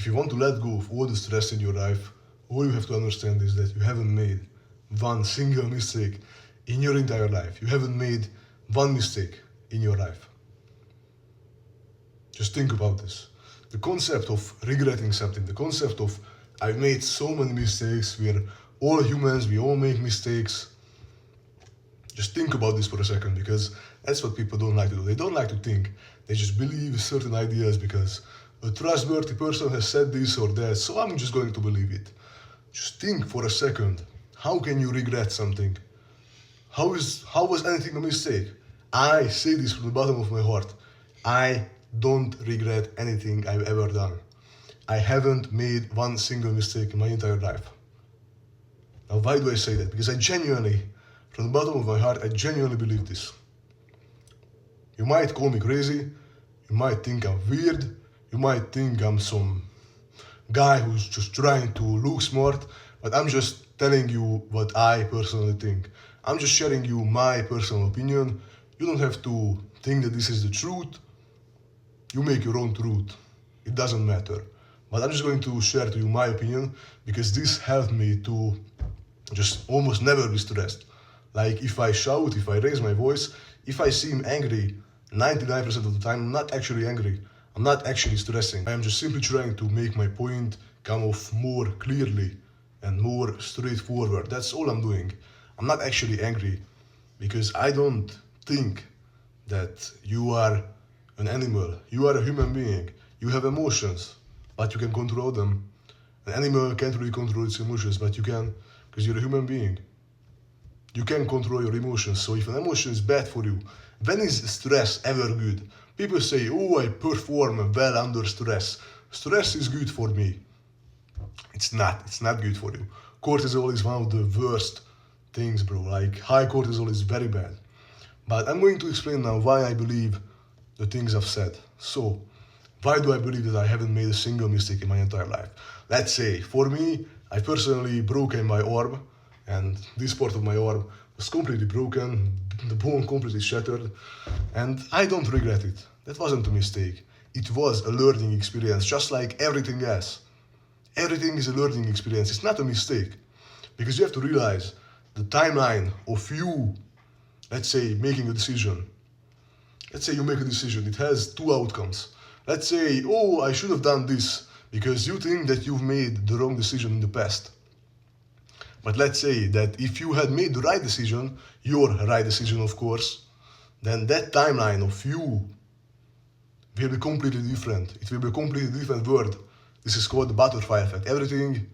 you want to let go of all the stress in your life, all you have to understand is that you haven't made one single mistake in your entire life. You haven't made one mistake in your life. Just think about this. The concept of regretting something, the concept of I've made so many mistakes, we're all humans, we all make mistakes. Just think about this for a second, because that's what people don't like to do. They don't like to think. They just believe certain ideas because a trustworthy person has said this or that, so I'm just going to believe it. Just think for a second. How can you regret something? How was anything a mistake? I say this from the bottom of my heart. I don't regret anything I've ever done. I haven't made one single mistake in my entire life. Now, why do I say that? Because I genuinely, from the bottom of my heart, I genuinely believe this. You might call me crazy, you might think I'm weird, you might think I'm some guy who's just trying to look smart, but I'm just telling you what I personally think. I'm just sharing you my personal opinion. You don't have to think that this is the truth. You make your own truth. It doesn't matter. But I'm just going to share to you my opinion, because this helped me to just almost never be stressed. Like if I shout, if I raise my voice, if I seem angry, 99% of the time I'm not actually angry. I'm not actually stressing. I am just simply trying to make my point come off more clearly and more straightforward. That's all I'm doing. I'm not actually angry, because I don't think that you are an animal. You are a human being. You have emotions, but you can control them. An animal can't really control its emotions, but you can, because you're a human being. You can control your emotions. So if an emotion is bad for you, when is stress ever good? People say, oh, I perform well under stress. Stress is good for me. It's not good for you. Cortisol is one of the worst things, bro. Like high cortisol is very bad. But I'm going to explain now why I believe the things I've said. So, why do I believe that I haven't made a single mistake in my entire life? Let's say, for me, I personally broken my arm, and this part of my arm was completely broken, the bone completely shattered, and I don't regret it. That wasn't a mistake. It was a learning experience, just like everything else. Everything is a learning experience. It's not a mistake. Because you have to realize the timeline of you, let's say, making a decision. Let's say you make a decision. It has two outcomes. Let's say, oh, I should have done this because you think that you've made the wrong decision in the past. But let's say that if you had made the right decision, your right decision, of course, then that timeline of you will be completely different. It will be a completely different world. This is called the butterfly effect. Everything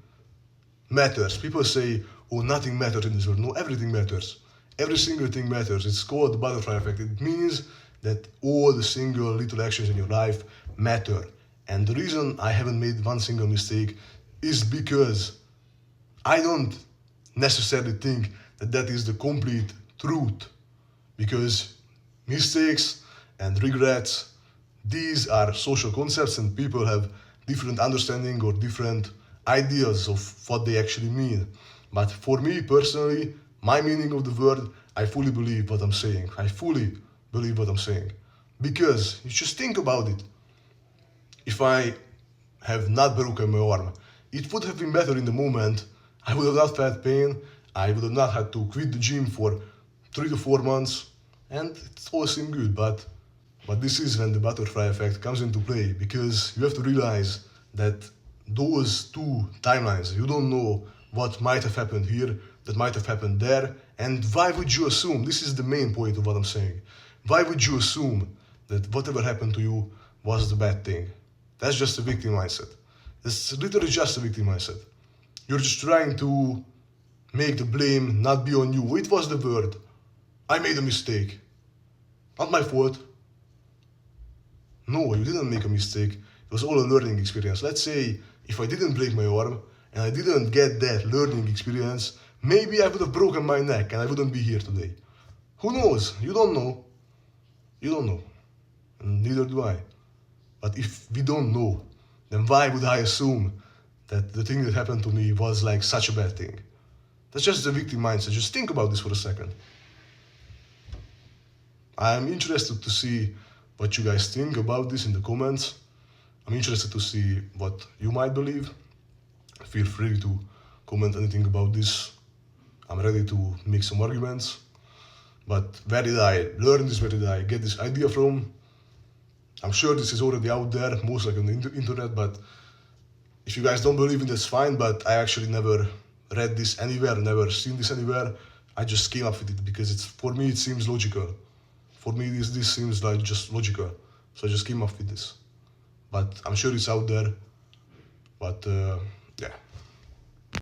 matters. People say, oh, nothing matters in this world. No, everything matters. Every single thing matters. It's called the butterfly effect. It means that all the single little actions in your life matter. And the reason I haven't made one single mistake is because I don't necessarily think that that is the complete truth. Because mistakes and regrets, these are social concepts, and people have different understanding or different ideas of what they actually mean. But for me personally, my meaning of the word, I fully believe what I'm saying. I fully believe what I'm saying. Because you just think about it. If I have not broken my arm, it would have been better in the moment. I would have not felt pain. I would have not had to quit the gym for 3 to 4 months. And it all seemed good, but this is when the butterfly effect comes into play, because you have to realize that those two timelines, you don't know what might have happened here, that might have happened there, and why would you assume, this is the main point of what I'm saying, why would you assume that whatever happened to you was the bad thing? That's just a victim mindset. It's literally just a victim mindset. You're just trying to make the blame not be on you. It was the word. I made a mistake. Not my fault. No, you didn't make a mistake. It was all a learning experience. Let's say if I didn't break my arm and I didn't get that learning experience, maybe I would have broken my neck and I wouldn't be here today. Who knows? You don't know. You don't know. And neither do I. But if we don't know, then why would I assume that the thing that happened to me was like such a bad thing? That's just the victim mindset. Just think about this for a second. I'm interested to see what you guys think about this in the comments. I'm interested to see what you might believe. Feel free to comment anything about this. I'm ready to make some arguments. But where did I learn this? Where did I get this idea from? I'm sure this is already out there, most likely on the internet, but if you guys don't believe it, that's fine, but I actually never read this anywhere, never seen this anywhere. I just came up with it because for me it seems logical. For me this seems like just logical. So I just came up with this. But I'm sure it's out there. But yeah.